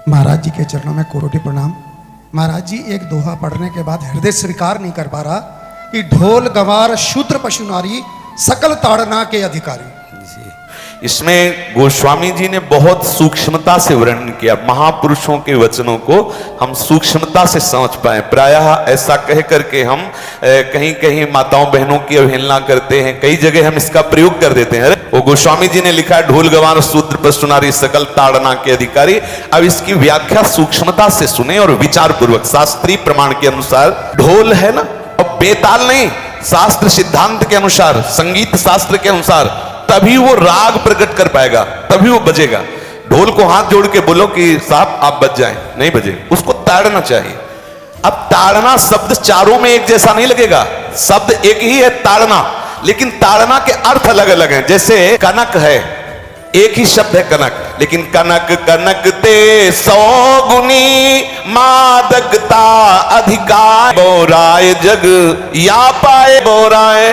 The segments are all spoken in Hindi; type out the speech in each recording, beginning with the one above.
महाराज जी के चरणों में कोटि प्रणाम। महाराज जी एक दोहा पढ़ने के बाद हृदय स्वीकार नहीं कर पा रहा कि ढोल गंवार शूद्र पशु नारी सकल ताड़ना के अधिकारी। इसमें गोस्वामी जी ने बहुत सूक्ष्मता से वर्णन किया। महापुरुषों के वचनों को हम सूक्ष्मता से समझ पाए। प्रायः ऐसा कह करके हम कहीं कहीं माताओं बहनों की अवहेलना करते हैं, कई जगह हम इसका प्रयोग कर देते हैं। वो गोस्वामी जी ने लिखा है ढोल गंवार शूद्र पशु नारी सकल ताड़ना के अधिकारी। अब इसकी व्याख्या सूक्ष्मता से सुने और विचार पूर्वक। शास्त्रीय प्रमाण के अनुसार ढोल है ना, और बेताल नहीं, शास्त्र सिद्धांत के अनुसार, संगीत शास्त्र के अनुसार तभी वो राग प्रकट कर पाएगा, तभी वो बजेगा। ढोल को हाथ जोड़ के बोलो कि साहब आप बज जाएं, नहीं बजे, उसको ताड़ना चाहिए। अब ताड़ना शब्द चारों में एक जैसा नहीं लगेगा, शब्द एक ही है ताड़ना, लेकिन ताड़ना के अर्थ अलग अलग हैं। जैसे कनक है, एक ही शब्द है कनक, लेकिन कनक कनक ते 100 गुनी मादकता अधिकार बोराए जग या पाए बोराए।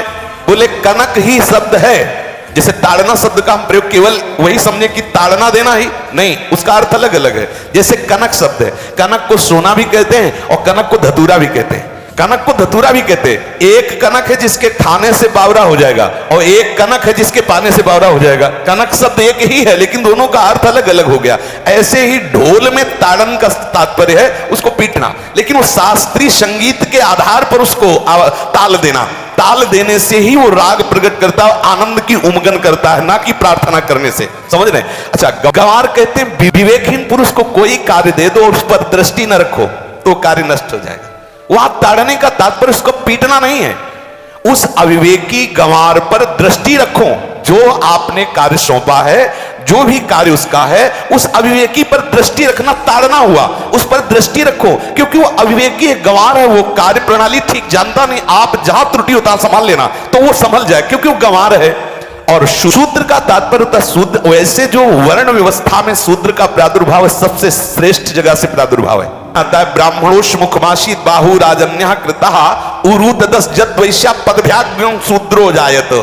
बोले कनक ही शब्द है। जैसे ताड़ना शब्द का हम प्रयोग केवल वही समझे कि ताड़ना देना ही नहीं, उसका अर्थ अलग अलग है। जैसे कनक शब्द है, कनक को सोना भी कहते हैं और कनक को धतूरा भी कहते हैं। कनक को धतूरा भी कहते हैं। एक कनक है जिसके खाने से बावरा हो जाएगा और एक कनक है जिसके पाने से बावरा हो जाएगा। कनक शब्द एक ही है लेकिन दोनों का अर्थ अलग अलग हो गया। ऐसे ही ढोल में ताड़न का तात्पर्य है उसको पीटना, लेकिन वो शास्त्रीय संगीत के आधार पर उसको ताल देना। ताल देने से ही वो राग प्रकट करता है, आनंद की उमगन करता है, ना कि प्रार्थना करने से। समझ रहे? अच्छा, गंवार कहते हैं विवेकहीन पुरुष को कोई कार्य दे दो और उस पर दृष्टि न रखो तो कार्य नष्ट हो जाएगा। वहां ताड़ने का तात्पर्य उसको पीटना नहीं है, उस अविवेकी गंवार पर दृष्टि रखो। जो आपने कार्य सौंपा है, जो भी कार्य उसका है, उस अविवेकी पर दृष्टि रखना ताड़ना हुआ। उस पर दृष्टि रखो, क्योंकि वो अविवेकी गंवार है, वो कार्य प्रणाली ठीक जानता नहीं। आप जहां त्रुटि होता है संभाल लेना तो वो संभल जाए, क्योंकि वो गंवार है। और शूद्र का तात्पर्य होता है शूद्र, वैसे जो वर्ण व्यवस्था में शूद्र का प्रादुर्भाव है, सबसे श्रेष्ठ जगह से प्रादुर्भाव है। आता है ब्राह्मणोश मुखमाशी बाहु राजन्य कृता उरु ददस जत वैश्या पदभ्याग्रम शूद्रो जायत।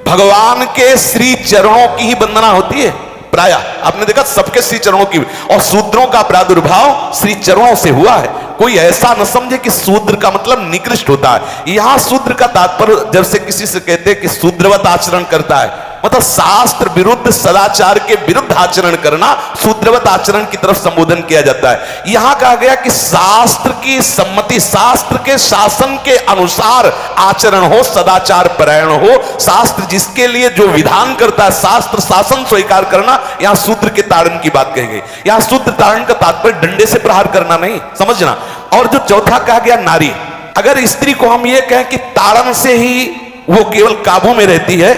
भगवान के श्री चरणों की ही वंदना होती है। प्राय आपने देखा सबके श्री चरणों की, और शूद्रों का प्रादुर्भाव श्री चरणों से हुआ है। कोई ऐसा न समझे कि शूद्र का मतलब निकृष्ट होता है। यहां शूद्र का तात्पर्य जब से किसी से कहते हैं कि शूद्रवत आचरण करता है, मतलब शास्त्र विरुद्ध सदाचार के विरुद्ध आचरण करना शूद्रवत आचरण की तरफ संबोधन किया जाता है। यहां कहा गया कि शास्त्र की सम्मति, शास्त्र के शासन के अनुसार आचरण हो, सदाचार परायण हो। शास्त्र जिसके लिए जो विधान करता है, शास्त्र शासन स्वीकार करना, यहां शूद्र के ताड़न की बात कही गई। यहां शूद्र ताड़न का तात्पर्य डंडे से प्रहार करना नहीं, समझना। और जो चौथा कहा गया नारी, अगर स्त्री को हम ये कहें कि ताड़न से ही वो केवल काबू में रहती है,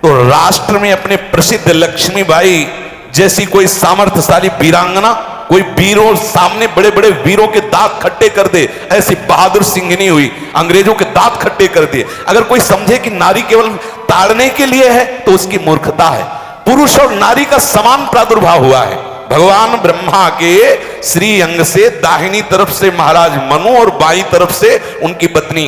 तो राष्ट्र में अपने प्रसिद्ध लक्ष्मीबाई जैसी कोई सामर्थ्यशाली वीरांगना, कोई वीरों सामने बड़े बड़े वीरों के दांत खट्टे कर दे, ऐसी बहादुर सिंघनी हुई, अंग्रेजों के दांत खट्टे कर दिए। अगर कोई समझे कि नारी केवल ताड़ने के लिए है तो उसकी मूर्खता है। पुरुष और नारी का समान प्रादुर्भाव हुआ है। भगवान ब्रह्मा के श्री अंग से दाहिनी तरफ से महाराज मनु और बाईं तरफ से उनकी पत्नी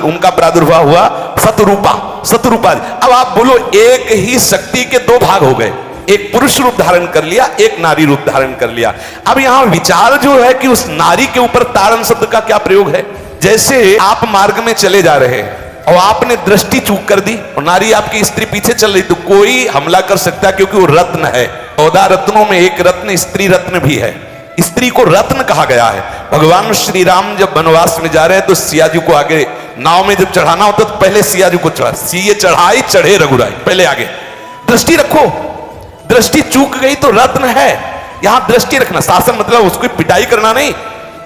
उनका प्रादुर्भाव हुआ शतरूपा। अब आप बोलो, एक ही शक्ति के दो भाग हो गए, एक पुरुष रूप धारण कर लिया, एक नारी रूप धारण कर लिया। अब यहां विचार जो है कि उस नारी के ऊपर ताड़न शब्द का क्या प्रयोग है। जैसे आप मार्ग में चले जा रहे हैं और आपने दृष्टि चूक कर दी और नारी आपकी स्त्री पीछे चल रही, तो कोई हमला कर सकता है, क्योंकि वो रत्न है। 14 रत्नों में एक रत्न स्त्री रत्न भी है। स्त्री को रत्न कहा गया है। भगवान श्री राम जब वनवास में जा रहे हैं तो सिया जी को आगे नाव में जब चढ़ाना होता तो पहले सिया जी को चढ़ा, सीए चढ़ाई चढ़े रघुराई, पहले आगे दृष्टि रखो। दृष्टि चूक गई तो रत्न है। यहां दृष्टि रखना, शासन मतलब उसको पिटाई करना नहीं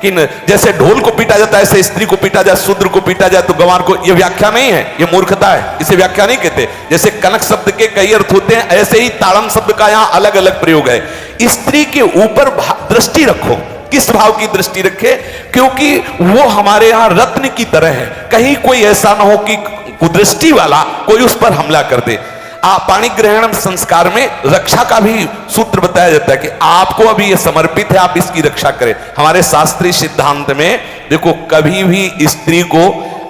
कि जैसे ढोल को पीटा जाता है ऐसे स्त्री को पीटा जाए, शूद्र को पीटा जाए तो गंवार को, यह व्याख्या नहीं है, यह मूर्खता है, इसे व्याख्या नहीं कहते। जैसे कनक शब्द के कई अर्थ होते हैं, ऐसे ही ताड़न शब्द का यहां अलग अलग प्रयोग है। स्त्री के ऊपर दृष्टि रखो। किस भाव की दृष्टि रखे? क्योंकि वो हमारे यहां रत्न की तरह है। कहीं कोई ऐसा ना हो कि कुदृष्टि वाला कोई उस पर हमला कर दे। पाणी ग्रहण संस्कार में रक्षा का भी सूत्र बताया जाता है कि आपको अभी ये समर्पित है, आप इसकी रक्षा करें। हमारे शास्त्रीय सिद्धांत में देखो, कभी भी स्त्री को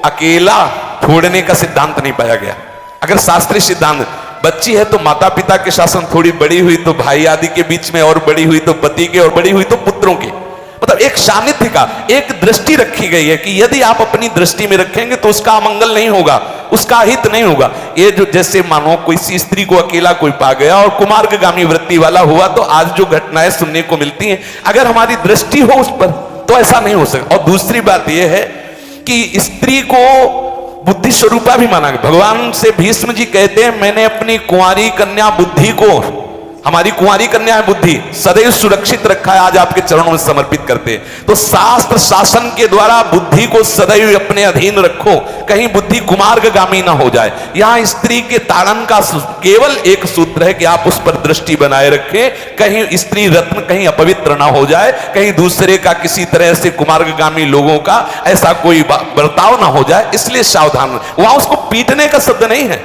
अकेला छोड़ने का सिद्धांत नहीं पाया गया। अगर शास्त्रीय सिद्धांत बच्ची है तो माता पिता के शासन, थोड़ी बड़ी हुई तो भाई आदि के बीच में, और बड़ी हुई तो पति के, और बड़ी हुई तो पुत्रों की। मतलब एक सानिध्य का एक दृष्टि रखी गई है कि यदि आप अपनी दृष्टि में रखेंगे तो उसका अमंगल नहीं होगा, उसका हित नहीं होगा। ये जो जैसे मानो कोई सी स्त्री को अकेला कोई पा गया और कुमार्गामी वृत्ति वाला हुआ, तो आज जो घटनाएं सुनने को मिलती हैं, अगर हमारी दृष्टि हो उस पर तो ऐसा नहीं हो सकता। और दूसरी बात यह है कि स्त्री को बुद्धि स्वरूपा भी माना गया। भगवान से भीष्म जी कहते हैं, मैंने अपनी कुंवारी कन्या बुद्धि को, हमारी कुंवारी कन्या है बुद्धि, सदैव सुरक्षित रखा है, आज आपके चरणों में समर्पित करते हैं। तो शास्त्र शासन के द्वारा बुद्धि को सदैव अपने अधीन रखो, कहीं बुद्धि कुमार्गामी ना हो जाए। यहां स्त्री के ताड़न का केवल एक सूत्र है कि आप उस पर दृष्टि बनाए रखें, कहीं स्त्री रत्न कहीं अपवित्र ना हो जाए, कहीं दूसरे का किसी तरह से कुमार्गामी लोगों का ऐसा कोई बर्ताव ना हो जाए, इसलिए सावधान। वहां उसको पीटने का शब्द नहीं है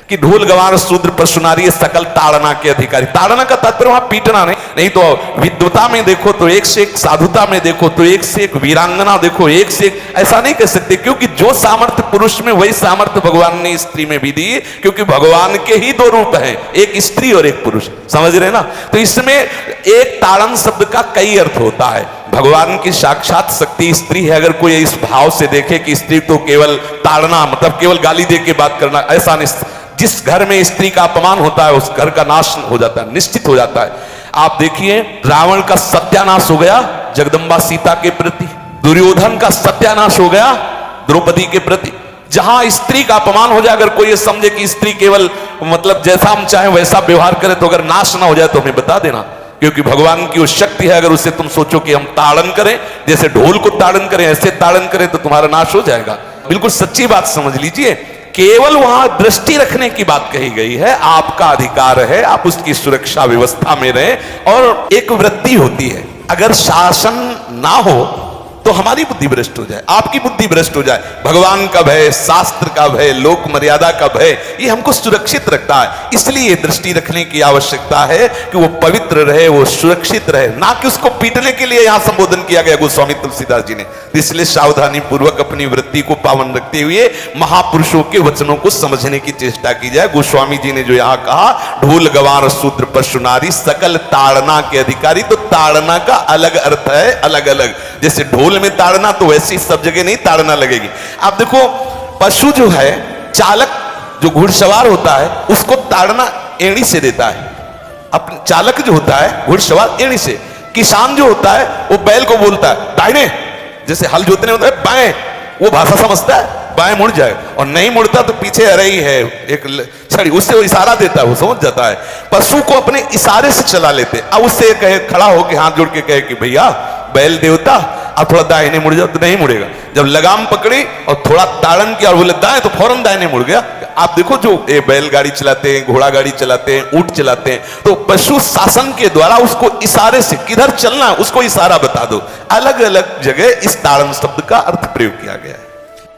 कि ढोल गवार शूद्र परशुनारी सकल ताड़ना के अधिकारी। ताड़ना का तात्पर्य वहां पीटना नहीं तो विद्वता में देखो तो एक से एक, साधुता में देखो तो एक से एक, वीरांगना देखो एक से एक, ऐसा नहीं कह सकते, क्योंकि जो सामर्थ्य पुरुष में वही सामर्थ्य भगवान ने स्त्री में भी दी, क्योंकि भगवान के ही दो रूप हैं, एक स्त्री और एक पुरुष, समझ रहे ना। तो इसमें एक ताड़न शब्द का कई अर्थ होता है। भगवान की साक्षात शक्ति स्त्री है। अगर कोई इस भाव से देखे कि स्त्री तो केवल ताड़ना, मतलब केवल गाली दे के बात करना, ऐसा नहीं। जिस घर में स्त्री का अपमान होता है उस घर का नाश हो जाता है, निश्चित हो जाता है। आप देखिए रावण का सत्यानाश हो गया जगदम्बा सीता के प्रति, दुर्योधन का सत्यानाश हो गया द्रौपदी के प्रति। जहां स्त्री का अपमान हो जाए, अगर कोई ये समझे कि स्त्री केवल मतलब जैसा हम चाहें वैसा व्यवहार करे, तो अगर नाश ना हो जाए तो हमें बता देना, क्योंकि भगवान की वो शक्ति है। अगर उसे तुम सोचो कि हम ताड़न करें, जैसे ढोल को ताड़न करें, ऐसे ताड़न करें तो तुम्हारा नाश हो जाएगा। बिल्कुल सच्ची बात समझ लीजिए। केवल वहां दृष्टि रखने की बात कही गई है। आपका अधिकार है, आप उसकी सुरक्षा व्यवस्था में रहें। और एक वृत्ति होती है, अगर शासन ना हो तो हमारी बुद्धि भ्रष्ट हो जाए, आपकी बुद्धि भ्रष्ट हो जाए। भगवान का भय, शास्त्र का भय, लोक मर्यादा का भय, ये हमको सुरक्षित रखता है। इसलिए दृष्टि रखने की आवश्यकता है कि वो पवित्र रहे, वो सुरक्षित रहे, ना कि उसको पीटने के लिए यहां संबोधन किया गया गोस्वामी तुलसीदास जी ने। इसलिए सावधानी पूर्वक अपनी वृत्ति को पावन रखते हुए महापुरुषों के वचनों को समझने की चेष्टा की जाए। गोस्वामी जी ने जो यहां कहा, ढोल गवार शूद्र परशुनारी सकल ताड़ना के अधिकारी, तो ताड़ना का अलग अर्थ है, अलग अलग। जैसे ढोल में ताड़ना, तो वैसी सब जगह नहीं ताड़ना लगेगी। आप देखो पशु जो है, चालक जो घुड़सवार होता है उसको ताड़ना एड़ी से देता है। अपने चालक जो होता है घुड़सवार एड़ी से, किसान जो होता है वो बैल को बोलता है दाहिने, जैसे हल जोतने होता है बाएं, वो भाषा समझता है, बाएं मुड़ जाए, और नहीं मुड़ता तो पीछे अरई है एक छड़ी, उससे वो इशारा देता है, वो समझ जाता है। पशु को अपने इशारे से चला लेते। अब उससे कहे, खड़ा होकर हाथ जोड़ के कहे कि भैया बैल देवता अब थोड़ा दाहिने मुड़ जाओ, तो नहीं मुड़ेगा। जब लगाम पकड़ी और थोड़ा ताड़न किया और बोले दाएं, तो फौरन दाहिने मुड़ गया। आप देखो जो बैलगाड़ी चलाते हैं, घोड़ा गाड़ी चलाते हैं, ऊंट चलाते हैं, तो पशु शासन के द्वारा उसको इशारे से किधर चलना उसको इशारा बता दो। अलग अलग जगह इस ताड़न शब्द का अर्थ प्रयोग किया गया है।